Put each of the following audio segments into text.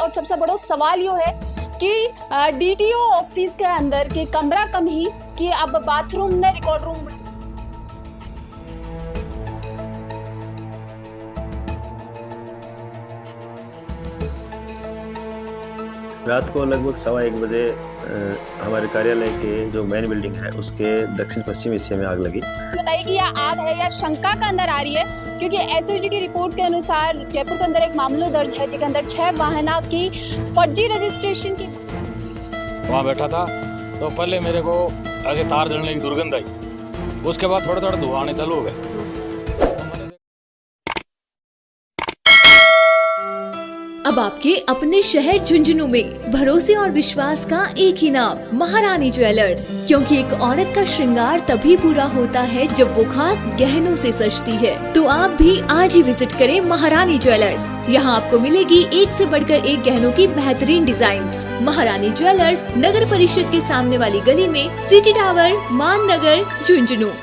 और सबसे बड़ा सवाल यो है कि डीटीओ ऑफिस के अंदर के कमरा कम ही कि अब बाथरूम ने रिकॉर्ड रूम रात को लगभग 1:15 बजे हमारे कार्यालय के जो मेन बिल्डिंग है उसके दक्षिण पश्चिम हिस्से में आग लगी। बताइए कि यह आग है या शंका का अंदर आ रही है, क्योंकि एसओजी की रिपोर्ट के अनुसार जयपुर के अंदर एक मामला दर्ज है जिसके अंदर 6 वाहनों की फर्जी रजिस्ट्रेशन की। वहाँ बैठा था तो पहले मेरे को ऐसे तार जलने की दुर्गंध आई, उसके बाद थोड़ा थोड़ा धुआं आने चालू हो गए। अब आपके अपने शहर झुंझुनू में भरोसे और विश्वास का एक ही नाम, महारानी ज्वेलर्स। क्योंकि एक औरत का श्रृंगार तभी पूरा होता है जब वो खास गहनों से सजती है। तो आप भी आज ही विजिट करें महारानी ज्वेलर्स। यहाँ आपको मिलेगी एक से बढ़कर एक गहनों की बेहतरीन डिजाइन्स। महारानी ज्वेलर्स नगर परिषद के सामने वाली गली में, सिटी टावर, मान नगर, झुंझुनू।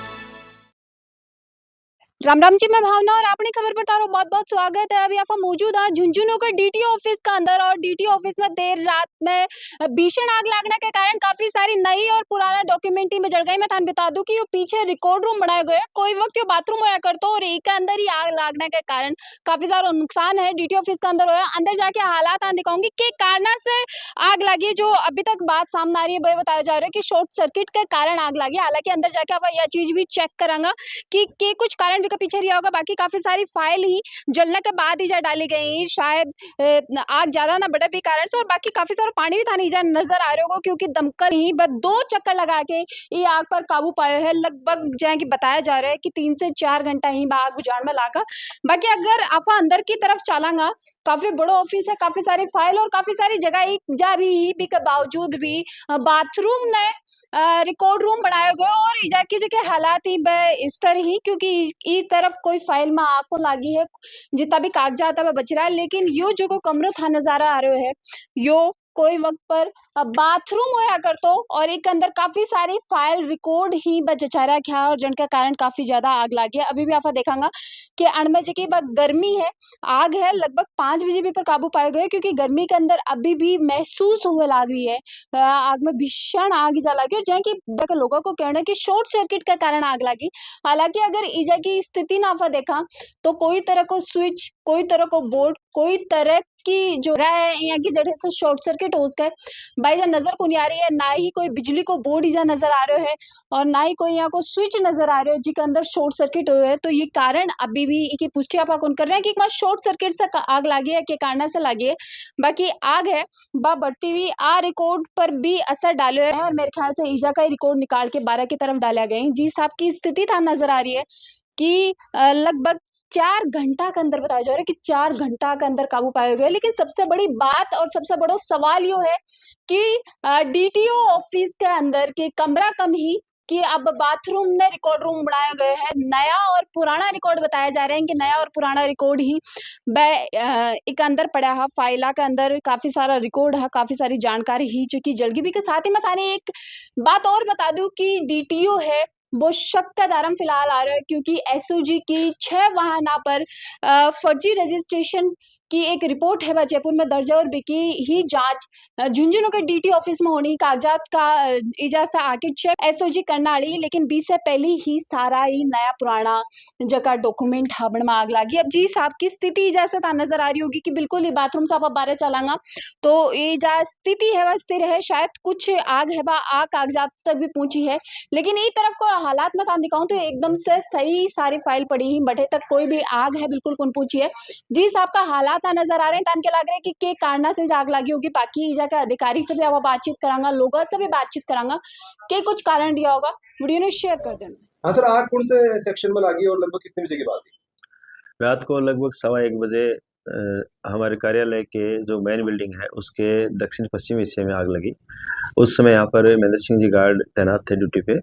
राम राम जी, मैं भावना और अपनी खबर पर तारो बहुत बहुत स्वागत है। अभी आप मौजूद है झुंझुनू के डीटीओ ऑफिस का अंदर, और डीटीओ ऑफिस में देर रात में भीषण आग लगने के कारण काफी सारी नई और पुराना डॉक्यूमेंट में जल गई। मैं थान बता दूं कि ये पीछे रिकॉर्ड रूम बनाया गया है, कोई वक्त ये बाथरूम होया करता और एक अंदर ही आग लगने के कारण काफी सारा नुकसान है डीटीओ ऑफिस के अंदर होया। अंदर जाके हालात दिखाऊंगी कि कारण से आग लगी। जो अभी तक बात सामने आ रही है वह बताया जा रहा है कि शॉर्ट सर्किट के कारण आग लगी। हालांकि अंदर जाके आप यह चीज भी चेक करांगा कि कुछ कारण भी पीछे रिया होगा। बाकी काफी सारी फाइल ही जलने के बाद ही जा डाली गई, शायद आग ज्यादा ना बढ़े भी कारण से। और बाकी काफी सारा पानी भी था नहीं जा नजर आ रहे होगा, क्योंकि दमकल ही बस 2 चक्कर लगा के ये आग पर काबू पाया है। लगभग जैसे कि बताया जा रहा है कि 3 से 4 घंटा ही आग बुझाने में लगा। बाकी अगर आप अंदर की तरफ चलांगा, काफी बड़ा ऑफिस है, काफी सारी फाइल और काफी सारी जगह जा भी के बावजूद भी बाथरूम ने रिकॉर्ड रूम बनाया गया। और इजा की जगह हालात ही इस तरह ही, क्योंकि इस तरफ कोई फाइल में आग को लगी है, जितना भी कागजात है बच रहा है। लेकिन यो जो कमरा था नजारा आ रहा है, यो कोई वक्त पर बाथरूम होया कर तो, और एक अंदर काफी सारी फाइल रिकॉर्ड ही बचचारा क्या, और जिनका कारण काफी ज्यादा आग लगी है। अभी भी आप देखेंगे कि अणमे की गर्मी है, आग है लगभग 5 बजे भी पर काबू पाए गए, क्योंकि गर्मी के अंदर अभी भी महसूस होने लग रही है। आग में भीषण आग जा लगी, और जहाँ की लोगों को कहना है कि शॉर्ट सर्किट के कारण आग लगी। हालांकि अगर ईजा की स्थिति ना आप देखा तो कोई तरह को स्विच, कोई तरह को बोर्ड, कोई तरह की जो है यहाँ की जगह से शॉर्ट सर्किट हो गए भाई जा नजर को नहीं आ रही है। ना ही कोई बिजली को बोर्ड इजा नजर आ रहे है, और ना ही कोई यहाँ को स्विच नजर आ रहे हो जिसके अंदर शॉर्ट सर्किट हुए है। तो ये कारण अभी भी की पुष्टि आप कौन कर रहे हैं कि शॉर्ट सर्किट से आग लगी है, के कारण से लगी है। बाकी आग है बा बढ़ती हुई आ रिकॉर्ड पर भी असर डाले है, और मेरे ख्याल से ईजा का रिकॉर्ड निकाल के 12 की तरफ डाला गया। जी साहब की स्थिति था नजर आ रही है कि लगभग 4 घंटा के अंदर बताया जा रहा है कि 4 घंटा के अंदर काबू पाया गया। लेकिन सबसे बड़ी बात और सबसे बड़ा सवाल यो है कि डीटीओ ऑफिस के अंदर के कमरा कम ही कि अब बाथरूम ने रिकॉर्ड रूम बनाया गया है। नया और पुराना रिकॉर्ड बताया जा रहा है कि नया और पुराना रिकॉर्ड ही एक अंदर पड़ा है। फाइला के अंदर काफी सारा रिकॉर्ड है, काफी सारी जानकारी ही जो कि जल्दी भी के साथ ही मैं थाने एक बात और बता दूं कि डीटीओ है वो शक का दारम फिलहाल आ रहा है, क्योंकि एसओजी की 6 वाहनों पर फर्जी रजिस्ट्रेशन की एक रिपोर्ट है जयपुर में दर्ज है। और बिकी ही जांच झुंझुनू के डीटी ऑफिस में होनी, कागजात का इजा से आके चेक एसओजी करना आली। लेकिन 20 से पहले ही सारा ही नया पुराना जगह डॉक्यूमेंट हाबड़ में आग लगी। अब जी साहब की स्थिति इजा से नजर आ रही होगी कि बिल्कुल ही बाथरूम साफ बारे चलांगा तो ये जा स्थिति है वह स्थिर है। शायद कुछ आग है बा आग कागजात तक भी पहुंची है, लेकिन एक तरफ को हालात में काम दिखाऊं तो एकदम से सही सारी फाइल पड़ी ही, बटे तक कोई भी आग है बिल्कुल कौन पहुंची है। जी साहब का हालात नजर आ रहे हैं, तान के लग रहे हैं कि कारण से आग लगी होगी। बाकी इजा के अधिकारी से भी अब बातचीत करांगा, लोगों से भी बातचीत करांगा के कुछ कारण दिया होगा। वीडियो ने शेयर कर देना। हाँ सर, आग कौन से सेक्शन में लगी और लगभग कितने बजे की बात है? रात को लगभग 1:15 बजे हमारे कार्यालय के जो मेन बिल्डिंग है उसके दक्षिण पश्चिम हिस्से में आग लगी। उस समय यहाँ पर महेंद्र सिंह जी गार्ड तैनात थे ड्यूटी पे।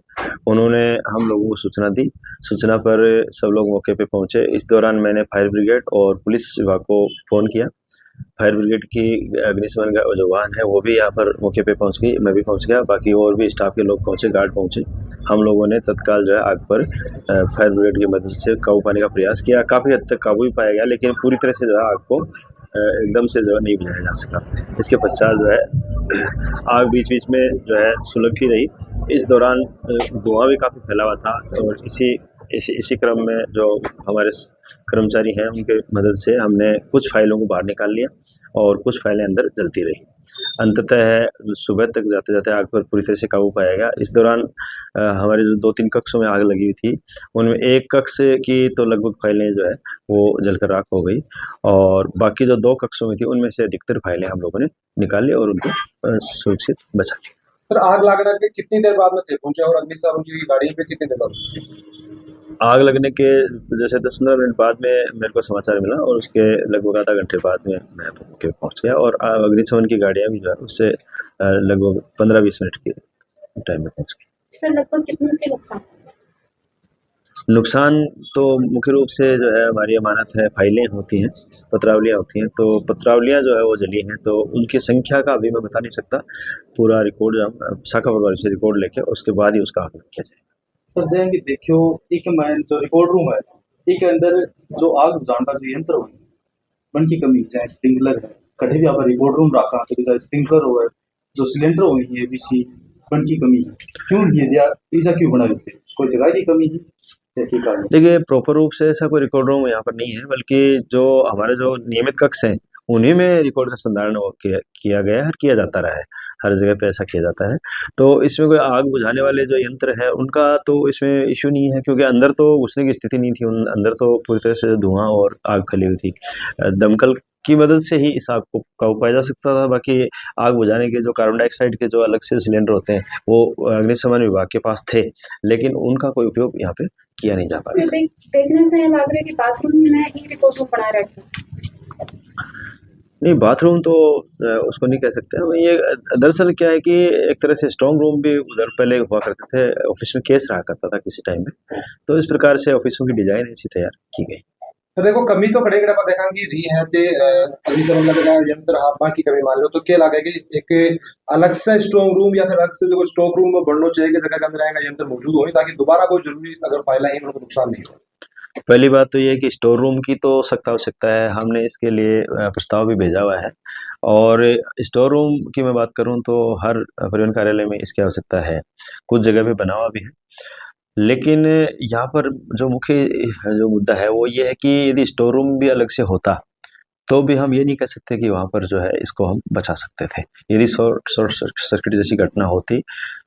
उन्होंने हम लोगों को सूचना दी, सूचना पर सब लोग मौके पे पहुंचे। इस दौरान मैंने फायर ब्रिगेड और पुलिस विभाग को फ़ोन किया। फायर ब्रिगेड की अग्निशमन का जो वाहन है वो भी यहाँ पर मौके पे पहुंच गई, मैं भी पहुंच गया, बाकी और भी स्टाफ के लोग पहुंचे, गार्ड पहुंचे। हम लोगों ने तत्काल जो है आग पर फायर ब्रिगेड की मदद से काबू पाने का प्रयास किया। काफ़ी हद तक काबू भी पाया गया, लेकिन पूरी तरह से जो है आग को एकदम से जो है नहीं बुझाया जा सका। इसके पश्चात जो है आग बीच-बीच में जो है सुलगती रही। इस दौरान धुआँ भी काफ़ी फैला हुआ था और इसी क्रम में जो हमारे कर्मचारी हैं उनके मदद से हमने कुछ फाइलों को बाहर निकाल लिया और कुछ फाइलें अंदर जलती रही। अंततः सुबह तक जाते-जाते आग पर पूरी तरह से काबू पाया गया। इस दौरान हमारे जो 2-3 कक्षों में आग लगी हुई थी, उनमें एक कक्ष की तो लगभग फाइलें जो है वो जलकर राख हो गई और बाकी जो 2 कक्षों में थी उनमें से अधिकतर फाइलें हम लोगों ने निकाल ली और उनको सुरक्षित बचा लिया। सर आग लगने के कितनी देर बाद में थे पहुंचे और अग्निशमन की गाड़ी पे कितनी देर बाद पहुंची? आग लगने के जैसे 10-15 मिनट बाद में मेरे को समाचार मिला और उसके लगभग आधा घंटे बाद में मैं मौके पे पहुंच गया और अग्निशमन की गाड़ियां भी जो है उससे लगभग 15-20 मिनट के टाइम में पहुंच गई। सर लगभग कितने के नुकसान तो मुख्य रूप से जो है हमारी अमानत है, फाइलें होती हैं, पत्रावलियाँ होती हैं, तो पत्रावलियाँ जो है वो जली हैं, तो उनकी संख्या का अभी मैं बता नहीं सकता। पूरा रिकॉर्ड जो हम शाखा प्रभारी से रिकॉर्ड लेके उसके बाद ही उसका आकलन किया जाएगा। सर जैसे कि देखियो एक मैं जो रिकॉर्ड रूम है एक अंदर जो आग बुझाने का जो यंत्र हो मन की कमी चाहे स्प्रिंकलर है कभी भी आप रिकॉर्ड रूम रखा तो चाहे स्प्रिंकलर हो जो सिलेंडर हो ये बीसी मन की कमी क्यों ये दिया ऐसा क्यों बना देते कोई जगह की कमी है या की कारण? देखिए प्रॉपर रूप से ऐसा कोई रिकॉर्ड रूम यहाँ पर नहीं है, बल्कि जो हमारे जो नियमित कक्ष हैं उन्हीं में रिकॉर्ड का संधारण किया गया है और किया जाता रहा है, हर जगह पे ऐसा किया जाता है। तो इसमें कोई आग बुझाने वाले जो यंत्र है उनका तो इसमें इश्यू नहीं है, क्योंकि अंदर तो घुसने की स्थिति नहीं थी, उन अंदर तो पूरी तरह से धुआं और आग फैली हुई थी। दमकल की मदद से ही इस आग को काबू पाया जा सकता था। बाकी आग बुझाने के जो कार्बन डाइऑक्साइड के जो अलग से सिलेंडर होते हैं वो अग्निशमन विभाग के पास थे, लेकिन उनका कोई उपयोग यहाँ पे किया नहीं जा पा रहा। देखने से लग रहा है कि बाथरूम में ही रिकॉर्ड रूम बना रखा। नहीं, बाथरूम तो उसको नहीं कह सकते हम। ये दरअसल क्या है कि एक तरह से स्ट्रांग रूम भी उधर पहले हुआ करते थे, ऑफिस में केस रहा करता था किसी टाइम में, तो इस प्रकार से ऑफिसों की डिजाइन ऐसी तैयार की गई। तो देखो कमी तो कड़े कड़ा देखा कि री है जे अग्निशमन का यंत्र आपा की कमी मान लो तो क्या लगे कि एक अलग से स्ट्रांग रूम या फिर अलग से जो स्टॉक रूम में बढ़ना चाहिए कि जगह के अंदर आएगा यंत्र मौजूद हो ताकि दोबारा कोई जरूरी अगर फाइल है उनको नुकसान नहीं हो। पहली बात तो ये है कि स्टोर रूम की तो सख्त आवश्यकता है, हमने इसके लिए प्रस्ताव भी भेजा हुआ है और स्टोर रूम की मैं बात करूं तो हर परिवहन कार्यालय में इसकी आवश्यकता है, कुछ जगह पे बना हुआ भी है। लेकिन यहाँ पर जो मुख्य जो मुद्दा है वो ये है कि यदि स्टोर रूम भी अलग से होता तो भी हम ये नहीं कह सकते कि वहाँ पर जो है इसको हम बचा सकते थे। यदि शॉर्ट सर्किट जैसी घटना होती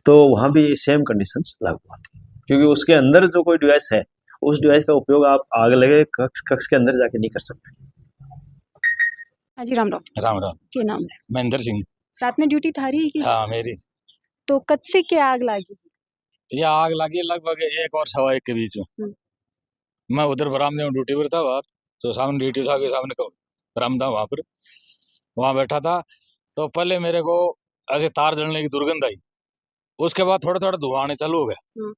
तो वहाँ भी सेम कंडीशंस लागू होती, क्योंकि उसके अंदर जो कोई डिवाइस है उस डिवाइस का उपयोग आप आग लगे कक्ष के अंदर जाके नहीं कर सकते। हाँ जी राम राम। राम राम। क्या नाम है? महेंद्र सिंह। रात में ड्यूटी थारी है कि? हाँ मेरी। तो कब से क्या आग लगी? ये आग लगी लगभग 1 और 1:15 के बीच में। मैं उधर बरामदे में ड्यूटी पर था बाहर, तो सामने ड्यूटी साहब के सामने बरामदा वहाँ पर वहाँ बैठा था, तो पहले मेरे को ऐसे तार जलने की दुर्गंध आई, उसके बाद थोड़ा थोड़ा धुआं आने चालू हो गया।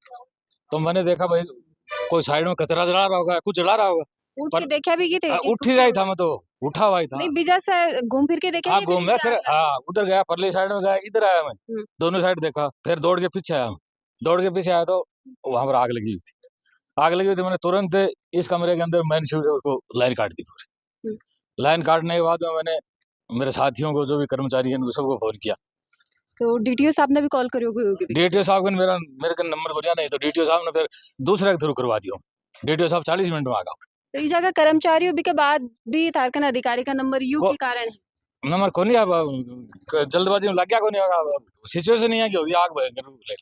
तो मैंने देखा भाई कोई साइड में कचरा जला रहा होगा, कुछ जला रहा होगा। उठ के देखा भी कि थे? उठ ही रही था, मैं तो उठा हुआ ही था। नहीं बीजा से घूम फिर के देखा? हाँ घूम मैं सर उधर गया, परली साइड में गया, इधर आया मैं, दोनों साइड देखा, फिर दौड़ के पीछे आया। दौड़ के पीछे आया तो वहां पर आग लगी हुई थी। आग लगी हुई थी, मैंने तुरंत इस कमरे के अंदर मैन स्विच से उसको लाइन काट दी पूरी। लाइन काटने के बाद में मैंने मेरे साथियों को जो भी कर्मचारी हैं उनको सबको फोन किया। तो डीटीओ साहब ने भी कॉल करी होगी? डीटीओ साहब ने मेरे का नंबर को दिया नहीं, तो डीटीओ साहब ने फिर दूसरे के थ्रू करवा दिया। डीटीओ साहब 40 मिनट में आ गया। तो इस जगह कर्मचारियों भी के बाद भी थारकन अधिकारी का नंबर यू के कारण है नंबर को नहीं, अब जल्दबाजी में लग गया, को नहीं होगा, सिचुएशन नहीं है कि होगी आग भयंकर।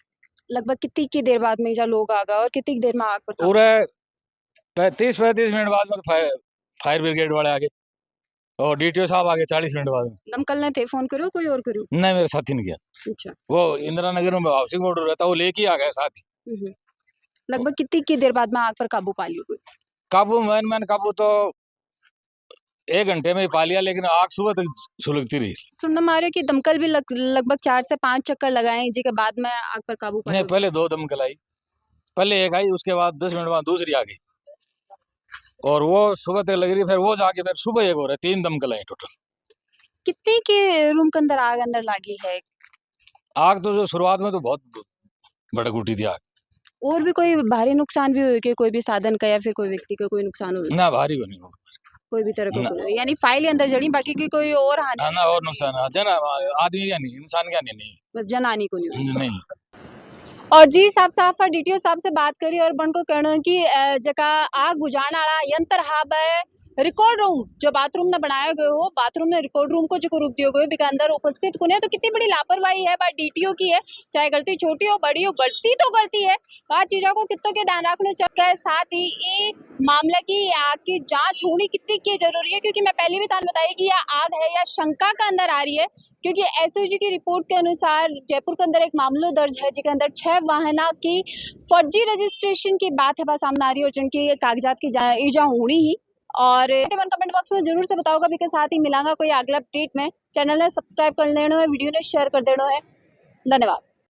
लगभग कितनी की देर बाद में जा लोग आ गए और कितनी देर में आग पर? पूरे 35-35 मिनट बाद में फायर ब्रिगेड वाले आ गए और डीटीओ साहब आ गए 40 मिनट बाद में। दमकल ने थे फोन करो कोई और करो? नहीं मेरे साथी ने किया। अच्छा। वो इंदिरा नगर में हाउसिंग बोर्ड रहता, वो लेके आ गया साथी। लगभग कितनी की देर बाद में आग पर काबू पा लिया? काबू मैन काबू तो 1 घंटे में ही पा लिया, लेकिन आग सुबह तक सुलगती रही। सुनना मारे कि दमकल भी लगभग 4 से 5 चक्कर लगाए जी के बाद में आग पर काबू पाया? नहीं पहले 2 दमकल आई, पहले एक आई, उसके बाद 10 मिनट बाद दूसरी आ गई और वो सुबह तक लग रही, फिर वो जाके फिर सुबह एक हो रहा, 3 दमकल आई टोटल। कितने के रूम के अंदर आग अंदर लगी है? आग तो जो शुरुआत में तो बहुत भड़क उठी थी आग। और भी कोई भारी नुकसान भी हुए कि कोई भी साधन का या फिर कोई व्यक्ति का कोई नुकसान हुआ? ना भारी बनी हो, कोई भी तरह ना। का यानी फाइल ही अंदर जड़ी बाकी की कोई और हानि ना और नुकसान है जना आदमी का नहीं इंसान का नहीं बस जनानी को नहीं हुई। नहीं और जी साफ साफ डीटीओ साहब से बात करी और बन को कहना कि जका आग बुझाने वाला यंत्र हाब है रिकॉर्ड रूम जो बाथरूम ने बनाया गयो हो बाथरूम ने रिकॉर्ड रूम को जो रुक दियो गयो बिका अंदर उपस्थित कोने तो कितनी बड़ी लापरवाही है बात डीटीओ की है चाहे गलती छोटी हो बड़ी हो गलती तो गलती है बात चीजों को कितों के ध्यान रखने चाहिए साथ ही ये मामला की आग की जांच होनी कितनी की जरूरी है क्योंकि मैं पहले भी तान बताई कि यह आग है या शंका का अंदर आ रही है क्योंकि एसओजी की रिपोर्ट के अनुसार जयपुर के अंदर एक मामला दर्ज है जिसके अंदर 6 वाहना की फर्जी रजिस्ट्रेशन की बात है सामने आ रही है और जिनकी कागजात की ईजा होनी ही और कमेंट बॉक्स में जरूर से बताओगा भी के साथ ही मिलांगा कोई अगला अपडेट में चैनल ने सब्सक्राइब कर लेना है वीडियो ने शेयर कर देना है धन्यवाद।